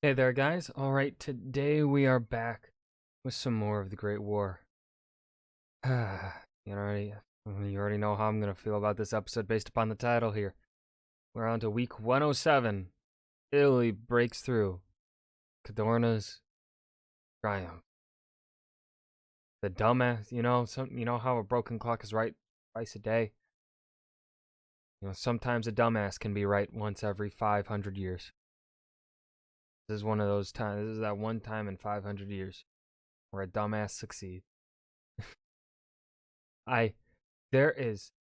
Hey there, guys. All right, today we are back with some more of the Great War. you already, you already know how I'm gonna feel about this episode based upon the title here. We're on to week 107. Italy breaks through. Cadorna's triumph. The dumbass, you know how a broken clock is right twice a day. Sometimes a dumbass can be right once every 500 years. This is one of those times. This is that one time in 500 years where a dumbass succeeds. I there is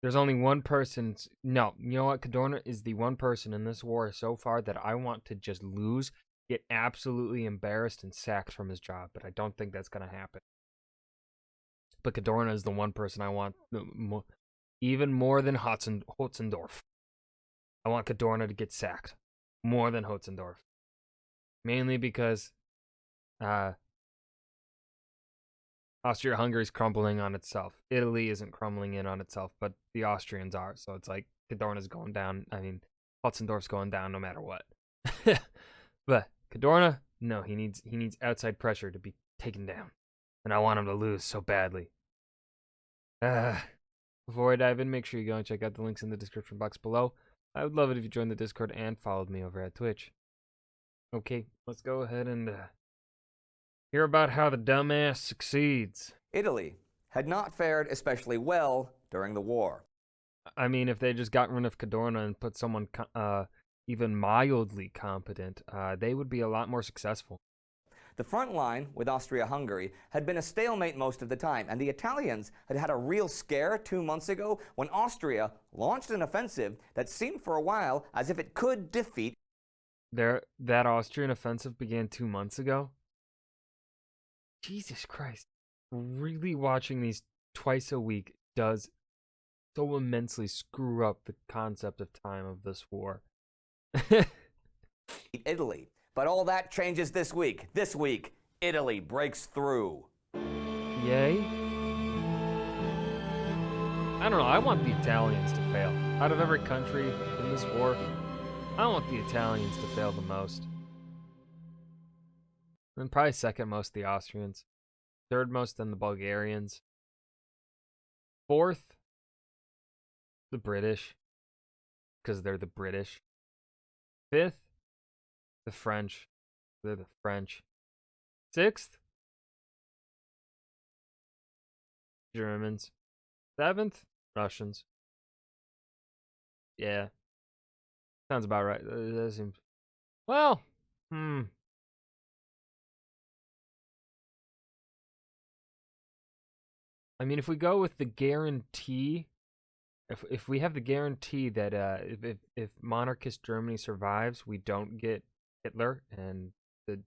there's only one person. No, you know what? Cadorna is the one person in this war so far that I want to just lose, get absolutely embarrassed and sacked from his job, but I don't think that's going to happen. But Cadorna is the one person I want even more than Hotzendorf. I want Cadorna to get sacked more than Hotzendorf. Mainly because Austria-Hungary's crumbling on itself. Italy isn't crumbling in on itself, but the Austrians are. So it's like Cadorna's going down. I mean, Hotzendorf's going down no matter what. But Cadorna, no, he needs outside pressure to be taken down, and I want him to lose so badly. Before I dive in, make sure you go and check out the links in the description box below. I would love it if you joined the Discord and followed me over at Twitch. Okay, let's go ahead and hear about how the dumbass succeeds. Italy had not fared especially well during the war. I mean, if they just got rid of Cadorna and put someone even mildly competent, they would be a lot more successful. The front line with Austria-Hungary had been a stalemate most of the time, and the Italians had had a real scare 2 months ago when Austria launched an offensive that seemed for a while as if it could defeat. That Austrian offensive began 2 months ago? Jesus Christ. Really watching these twice a week does so immensely screw up the concept of time of this war. Italy. But all that changes this week. This week, Italy breaks through. Yay? I don't know. I want the Italians to fail. Out of every country in this war, I want the Italians to fail the most. And probably second most the Austrians. Third most then the Bulgarians. Fourth, the British. Because they're the British. Fifth, the French. They're the French. Sixth, Germans. Seventh, Russians. Yeah. Sounds about right. That seems... Well, I mean, if we go with the guarantee, if we have the guarantee that if monarchist Germany survives, we don't get Hitler and the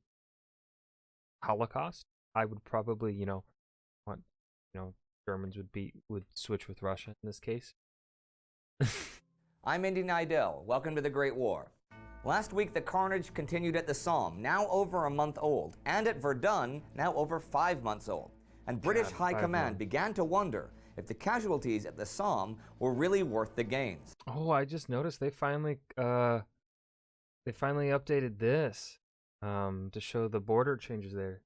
Holocaust, I would probably, want, Germans would switch with Russia in this case. I'm Indy Nidell. Welcome to the Great War. Last week, the carnage continued at the Somme, now over a month old, and at Verdun, now over 5 months old. And British High Command began to wonder if the casualties at the Somme were really worth the gains. Oh, I just noticed they finally updated this to show the border changes there.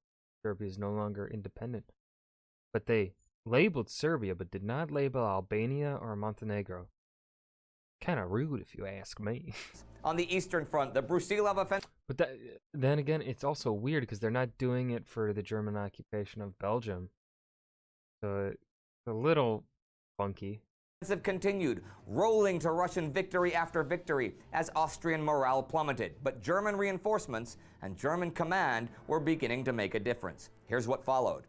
Serbia is no longer independent. But they labeled Serbia but did not label Albania or Montenegro. Kind of rude if you ask me. On the Eastern Front, the Brusilov offensive... But then again, it's also weird because they're not doing it for the German occupation of Belgium. So it's a little funky. Continued, rolling to Russian victory after victory as Austrian morale plummeted. But German reinforcements and German command were beginning to make a difference. Here's what followed.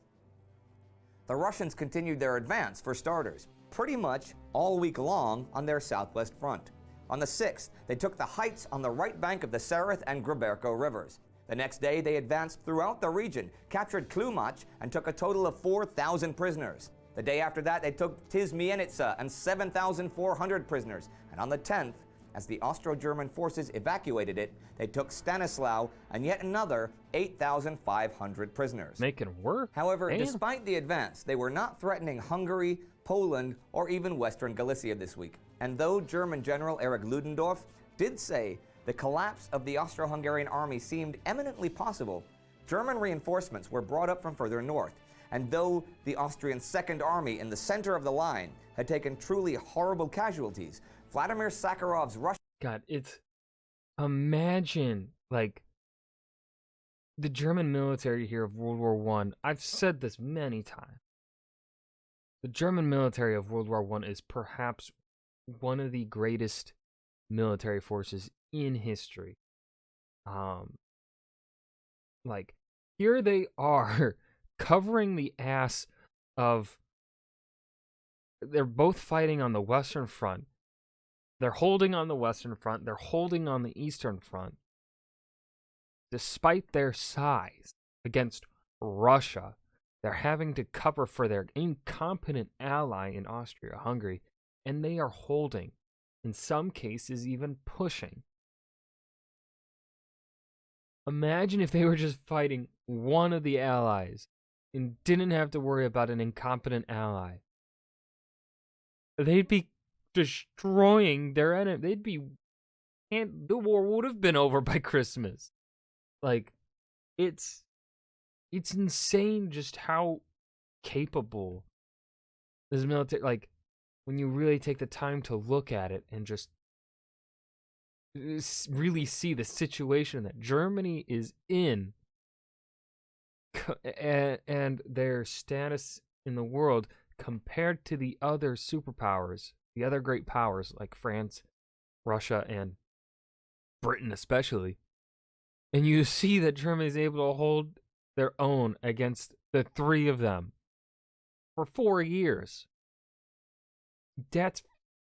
The Russians continued their advance, for starters, pretty much all week long on their southwest front. On the 6th, they took the heights on the right bank of the Sereth and Greberko rivers. The next day, they advanced throughout the region, captured Klumach, and took a total of 4,000 prisoners. The day after that, they took Tizmienitsa and 7,400 prisoners. And on the 10th, as the Austro-German forces evacuated it, they took Stanislau and yet another 8,500 prisoners. Making work? However, Damn. Despite the advance, they were not threatening Hungary, Poland, or even Western Galicia this week. And though German General Erich Ludendorff did say the collapse of the Austro-Hungarian army seemed eminently possible, German reinforcements were brought up from further north, and though the Austrian Second Army in the center of the line had taken truly horrible casualties, Vladimir Sakharov's Russian... God, imagine, like, the German military here of World War I. I've said this many times. The German military of World War I is perhaps one of the greatest military forces in history. Like, here they are covering the ass of... They're both fighting on the Western Front. They're holding on the Western Front. They're holding on the Eastern Front. Despite their size against Russia, they're having to cover for their incompetent ally in Austria-Hungary, and they are holding, in some cases even pushing. Imagine if they were just fighting one of the allies and didn't have to worry about an incompetent ally. They'd be destroying their enemy. The war would have been over by Christmas. Like, it's insane just how capable this military, like, when you really take the time to look at it and just really see the situation that Germany is in and their status in the world compared to the other superpowers, the other great powers like France, Russia, and Britain especially. And you see that Germany is able to hold their own against the three of them for 4 years. That's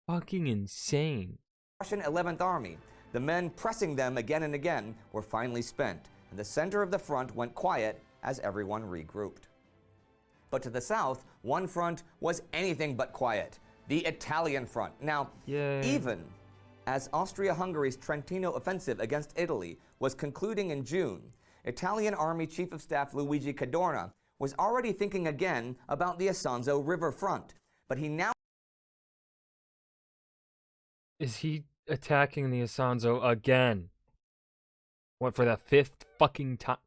fucking insane. Russian 11th Army, the men pressing them again and again, were finally spent, and the center of the front went quiet as everyone regrouped. But to the south, one front was anything but quiet, the Italian front. Now, even as Austria-Hungary's Trentino offensive against Italy was concluding in June, Italian Army Chief of Staff Luigi Cadorna was already thinking again about the Isonzo River front, but he now... Is he attacking the Isonzo again? What, for the 5th fucking time?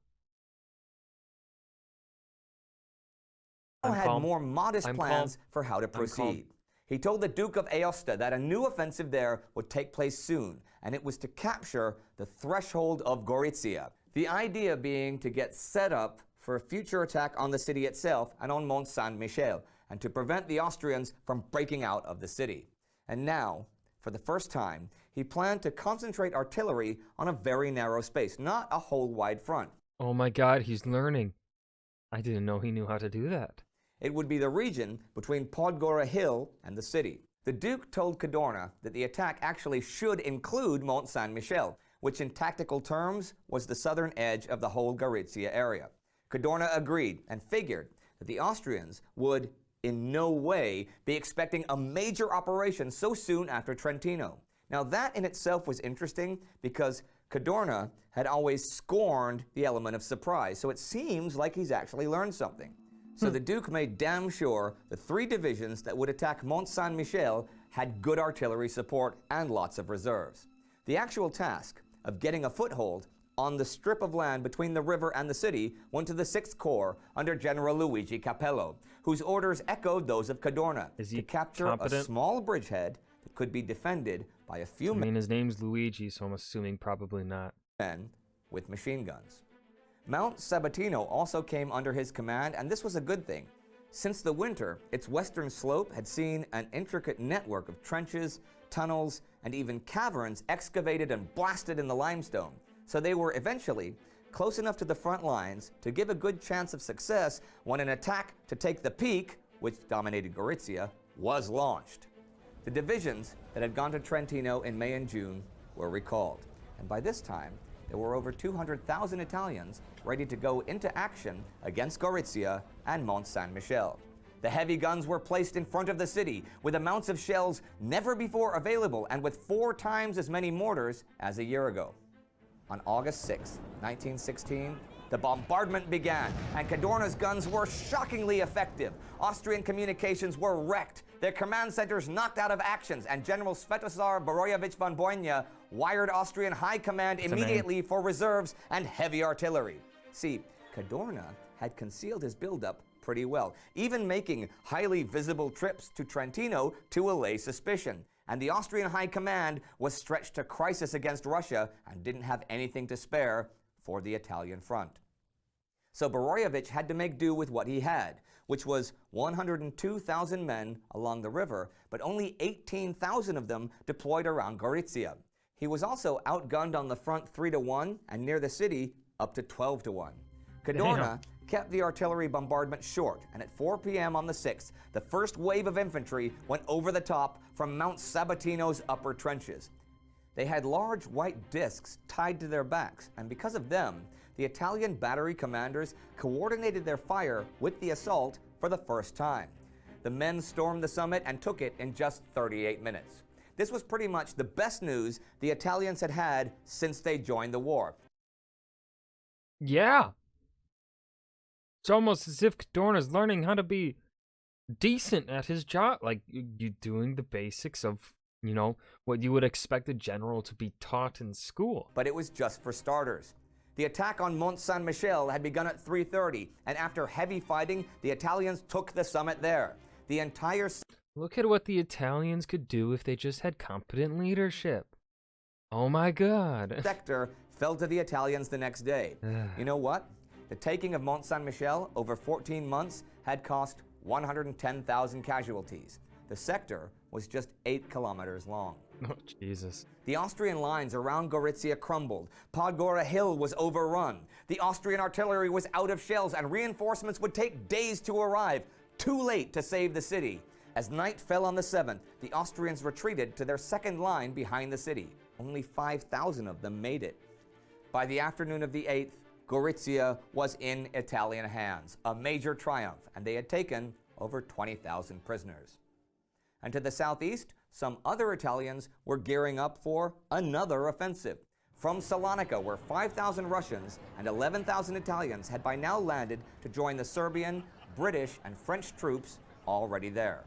Had more modest plans for how to proceed. He told the Duke of Aosta that a new offensive there would take place soon, and it was to capture the threshold of Gorizia. The idea being to get set up for a future attack on the city itself and on Mont Saint-Michel, and to prevent the Austrians from breaking out of the city. And now, for the first time, he planned to concentrate artillery on a very narrow space, not a whole wide front. Oh my God, he's learning. I didn't know he knew how to do that. It would be the region between Podgora Hill and the city. The Duke told Cadorna that the attack actually should include Mont Saint-Michel, which in tactical terms was the southern edge of the whole Gorizia area. Cadorna agreed and figured that the Austrians would in no way be expecting a major operation so soon after Trentino. Now that in itself was interesting because Cadorna had always scorned the element of surprise, so it seems like he's actually learned something. So the Duke made damn sure the 3 divisions that would attack Mont Saint-Michel had good artillery support and lots of reserves. The actual task of getting a foothold on the strip of land between the river and the city went to the 6th Corps under General Luigi Capello, whose orders echoed those of Cadorna to capture a small bridgehead that could be defended by a few men. I mean, his name's Luigi, so I'm assuming probably not. Men with machine guns. Mount Sabatino also came under his command, and this was a good thing. Since the winter, its western slope had seen an intricate network of trenches, tunnels, and even caverns excavated and blasted in the limestone, so they were eventually close enough to the front lines to give a good chance of success when an attack to take the peak, which dominated Gorizia, was launched. The divisions that had gone to Trentino in May and June were recalled, and by this time, there were over 200,000 Italians ready to go into action against Gorizia and Mont Saint-Michel. The heavy guns were placed in front of the city with amounts of shells never before available and with 4 times as many mortars as a year ago. On August 6, 1916, The bombardment began, and Cadorna's guns were shockingly effective. Austrian communications were wrecked, their command centers knocked out of actions, and General Svetozar Boroyevich von Boynia wired Austrian high command immediately for reserves and heavy artillery. See, Cadorna had concealed his buildup pretty well, even making highly visible trips to Trentino to allay suspicion. And the Austrian high command was stretched to crisis against Russia and didn't have anything to spare for the Italian front. So Boroyevich had to make do with what he had, which was 102,000 men along the river, but only 18,000 of them deployed around Gorizia. He was also outgunned on the front 3-1 and near the city up to 12-1. Cadorna kept the artillery bombardment short, and at 4 p.m. on the 6th, the first wave of infantry went over the top from Mount Sabatino's upper trenches. They had large white discs tied to their backs, and because of them, the Italian battery commanders coordinated their fire with the assault for the first time. The men stormed the summit and took it in just 38 minutes. This was pretty much the best news the Italians had had since they joined the war. Yeah. It's almost as if Cadorna's learning how to be decent at his job. Like, you doing the basics of, you know, what you would expect a general to be taught in school. But it was just for starters. The attack on Mont Saint-Michel had begun at 3:30, and after heavy fighting, the Italians took the summit there. The entire Look at what the Italians could do if they just had competent leadership. Oh my God. sector fell to the Italians the next day. You know what? The taking of Mont Saint-Michel over 14 months had cost 110,000 casualties. The sector was just 8 kilometers long. Oh, Jesus. The Austrian lines around Gorizia crumbled. Podgora Hill was overrun. The Austrian artillery was out of shells, and reinforcements would take days to arrive. Too late to save the city. As night fell on the 7th, the Austrians retreated to their second line behind the city. Only 5,000 of them made it. By the afternoon of the 8th, Gorizia was in Italian hands, a major triumph, and they had taken over 20,000 prisoners. And to the southeast, some other Italians were gearing up for another offensive. From Salonika, where 5,000 Russians and 11,000 Italians had by now landed to join the Serbian, British, and French troops already there.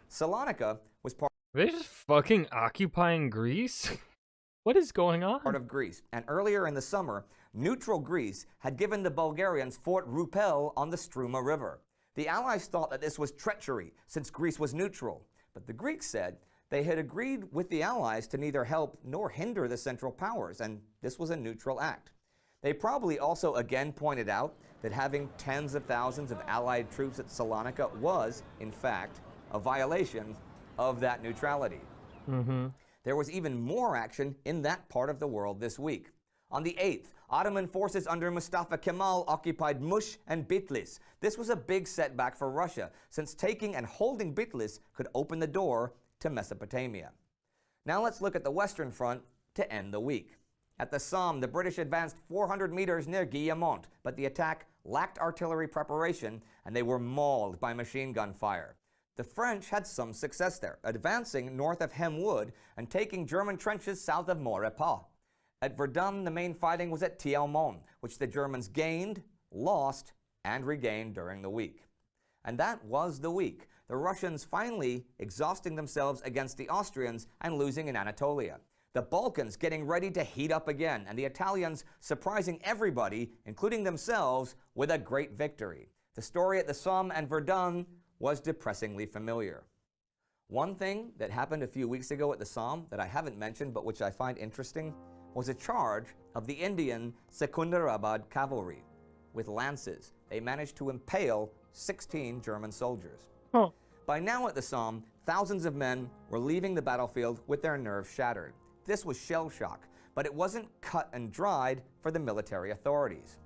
Salonika was Are they just fucking occupying Greece? What is going on? part of Greece, and earlier in the summer, neutral Greece had given the Bulgarians Fort Rupel on the Struma River. The Allies thought that this was treachery, since Greece was neutral, but the Greeks said they had agreed with the Allies to neither help nor hinder the Central Powers, and this was a neutral act. They probably also again pointed out that having tens of thousands of Allied troops at Salonika was, in fact, a violation of that neutrality. There was even more action in that part of the world this week. On the 8th, Ottoman forces under Mustafa Kemal occupied Mush and Bitlis. This was a big setback for Russia, since taking and holding Bitlis could open the door to Mesopotamia. Now let's look at the Western Front to end the week. At the Somme, the British advanced 400 meters near Guillemont, but the attack lacked artillery preparation and they were mauled by machine gun fire. The French had some success there, advancing north of Hemwood and taking German trenches south of Maurepas. At Verdun, the main fighting was at Thielmont, which the Germans gained, lost, and regained during the week. And that was the week. The Russians finally exhausting themselves against the Austrians and losing in Anatolia. The Balkans getting ready to heat up again, and the Italians surprising everybody, including themselves, with a great victory. The story at the Somme and Verdun was depressingly familiar. One thing that happened a few weeks ago at the Somme that I haven't mentioned but which I find interesting was a charge of the Indian Secunderabad cavalry. With lances, they managed to impale 16 German soldiers. Oh. By now at the Somme, thousands of men were leaving the battlefield with their nerves shattered. This was shell shock, but it wasn't cut and dried for the military authorities.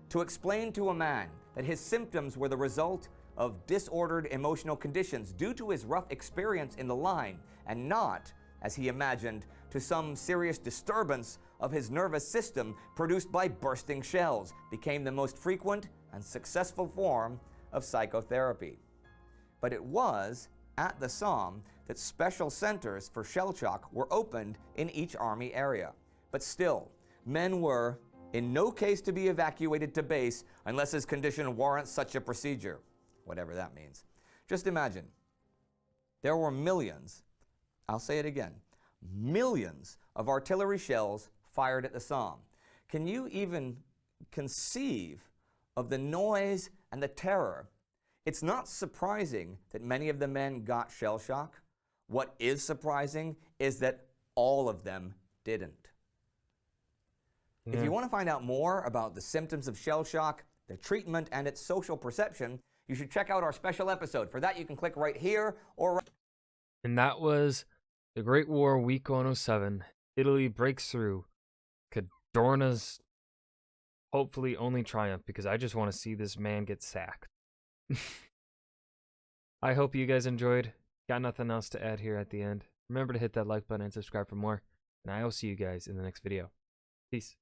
To explain to a man that his symptoms were the result of disordered emotional conditions due to his rough experience in the line and not, as he imagined, to some serious disturbance of his nervous system produced by bursting shells, became the most frequent and successful form of psychotherapy. But it was at the Somme that special centers for shell shock were opened in each army area. But still, men were in no case to be evacuated to base unless his condition warrants such a procedure, whatever that means. Just imagine, there were millions, I'll say it again, millions of artillery shells fired at the Somme. Can you even conceive of the noise and the terror? It's not surprising that many of the men got shell shock. What is surprising is that all of them didn't. If you want to find out more about the symptoms of shell shock, the treatment, and its social perception, you should check out our special episode. For that, you can click right here or right. And that was the Great War, Week 107. Italy breaks through. Cadorna's hopefully only triumph, because I just want to see this man get sacked. I hope you guys enjoyed. Got nothing else to add here at the end. Remember to hit that like button and subscribe for more. And I will see you guys in the next video. Peace.